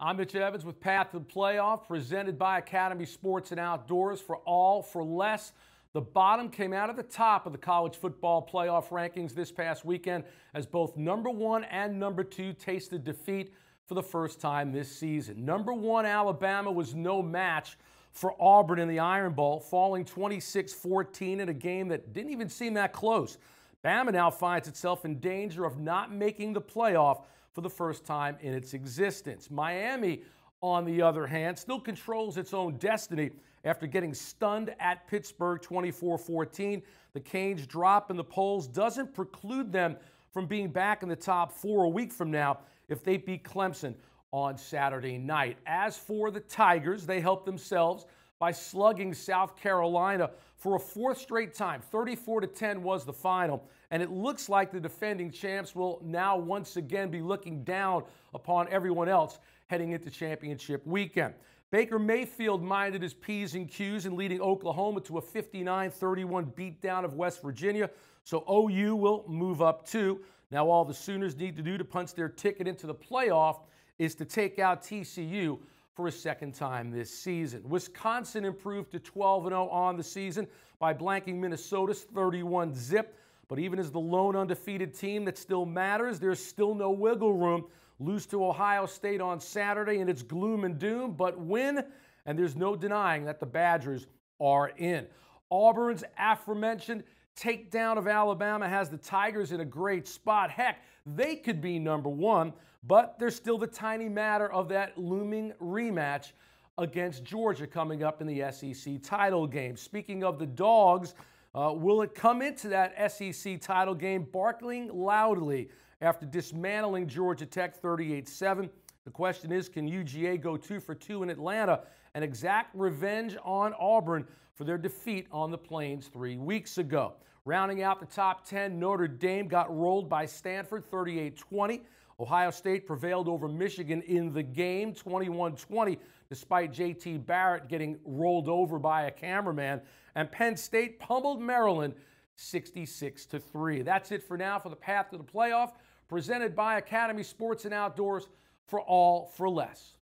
I'm Mitch Evans with Path to the Playoff, presented by Academy Sports and Outdoors. For all for less. The bottom came out at the top of the college football playoff rankings this past weekend as both number 1 and number 2 tasted defeat for the first time this season. Number 1 Alabama was no match for Auburn in the Iron Bowl, falling 26-14 in a game that didn't even seem that close. Bama now finds itself in danger of not making the playoff for the first time in its existence. Miami, on the other hand, still controls its own destiny after getting stunned at Pittsburgh 24-14. The Canes' drop in the polls doesn't preclude them from being back in the top 4 a week from now if they beat Clemson on Saturday night. As for the Tigers, they helped themselves by slugging South Carolina for a 4th straight time. 34-10 was the final, and it looks like the defending champs will now once again be looking down upon everyone else heading into championship weekend. Baker Mayfield minded his P's and Q's in leading Oklahoma to a 59-31 beatdown of West Virginia, so OU will move up too. Now all the Sooners need to do to punch their ticket into the playoff is to take out TCU for a second time this season. Wisconsin improved to 12-0 on the season by blanking Minnesota's 31-0. But even as the lone undefeated team that still matters, there's still no wiggle room. Lose to Ohio State on Saturday and it's gloom and doom, but win, and there's no denying that the Badgers are in. Auburn's aforementioned takedown of Alabama has the Tigers in a great spot. Heck, they could be number 1, but there's still the tiny matter of that looming rematch against Georgia coming up in the SEC title game. Speaking of the Dogs, will it come into that SEC title game barking loudly after dismantling Georgia Tech 38-7? The question is, can UGA go 2 for 2 in Atlanta and exact revenge on Auburn for their defeat on the Plains 3 weeks ago? Rounding out the top 10, Notre Dame got rolled by Stanford 38-20. Ohio State prevailed over Michigan in the game 21-20, despite J.T. Barrett getting rolled over by a cameraman. And Penn State pummeled Maryland 66-3. That's it for now for the Path to the Playoff, presented by Academy Sports and Outdoors. For all for less.